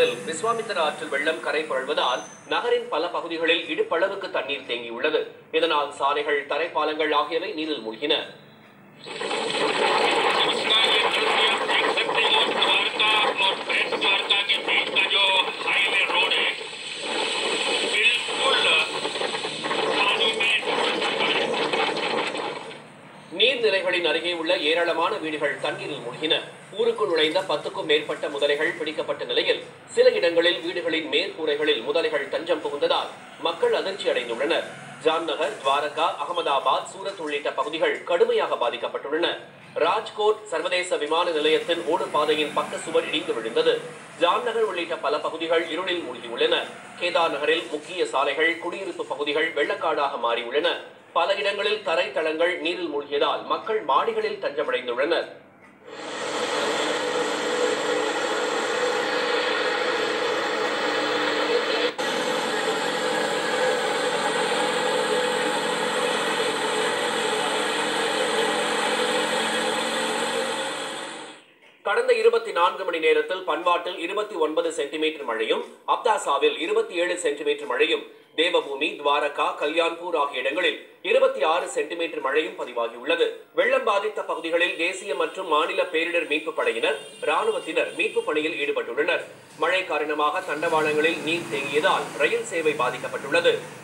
அப்தாசாவில் விஸ்வாமித்திர ஆற்றில் வெள்ளம் கரை புரள்வதால் நகரின் பல பகுதிகளில் இடுப்பளவுக்கு தண்ணீர் தேங்கியுள்ளது. இதனால் சாலைகள், தரைப்பாலங்கள் ஆகியவை நீரில் மூழ்கின. நீர்நிலைகளின் அருகே உள்ள ஏராளமான வீடுகள் தண்ணீரில் மூழ்கின. ஊருக்குள் நுழைந்த 10க்கும் மேற்பட்ட முதலைகள் பிடிக்கப்பட்ட நிலையில் சில இடங்களில் வீடுகளின் மேற்கூரைகளில் முதலைகள் தஞ்சம் புகுந்ததால் மக்கள் அதிர்ச்சி அடைந்துள்ளனர். ஜாம்நகர், துவாரகா, அகமதாபாத், சூரத் உள்ளிட்ட பகுதிகள் கடுமையாக பாதிக்கப்பட்டுள்ளன. ராஜ்கோட் சர்வதேச விமான நிலையத்தின் ஓடு பாதையின் பக்க சுவர் இடிந்து விழுந்தது. ஜாம்நகர் உள்ளிட்ட பல பகுதிகள் இருளில் மூழ்கியுள்ளன. கேதார் நகரில் முக்கிய சாலைகள், குடியிருப்பு பகுதிகள் வெள்ளக்காடாக மாறியுள்ளன. பல இடங்களில் தரை தளங்கள் நீரில் மூழ்கியதால் மக்கள் மாடிகளில் தஞ்சமடைந்துள்ளனர். கடந்த 24 மணி நேரத்தில் பன்வாட்டில் 29 சென்டிமீட்டர் மழையும், அப்தாசாவில் 27 சென்டிமீட்டர் மழையும், தேவபூமி, துவாரகா, கல்யாண்பூர் ஆகிய இடங்களில் 26 சென்டிமீட்டர் மழையும் பதிவாகியுள்ளது. வெள்ளம் பாதித்த பகுதிகளில் தேசிய மற்றும் மாநில பேரிடர் மீட்பு படையினர், ராணுவத்தினர் மீட்பு பணியில் ஈடுபட்டுள்ளனர். மழை காரணமாக தண்டவாளங்களில் நீர் தேங்கியதால் ரயில் சேவை பாதிக்கப்பட்டுள்ளது.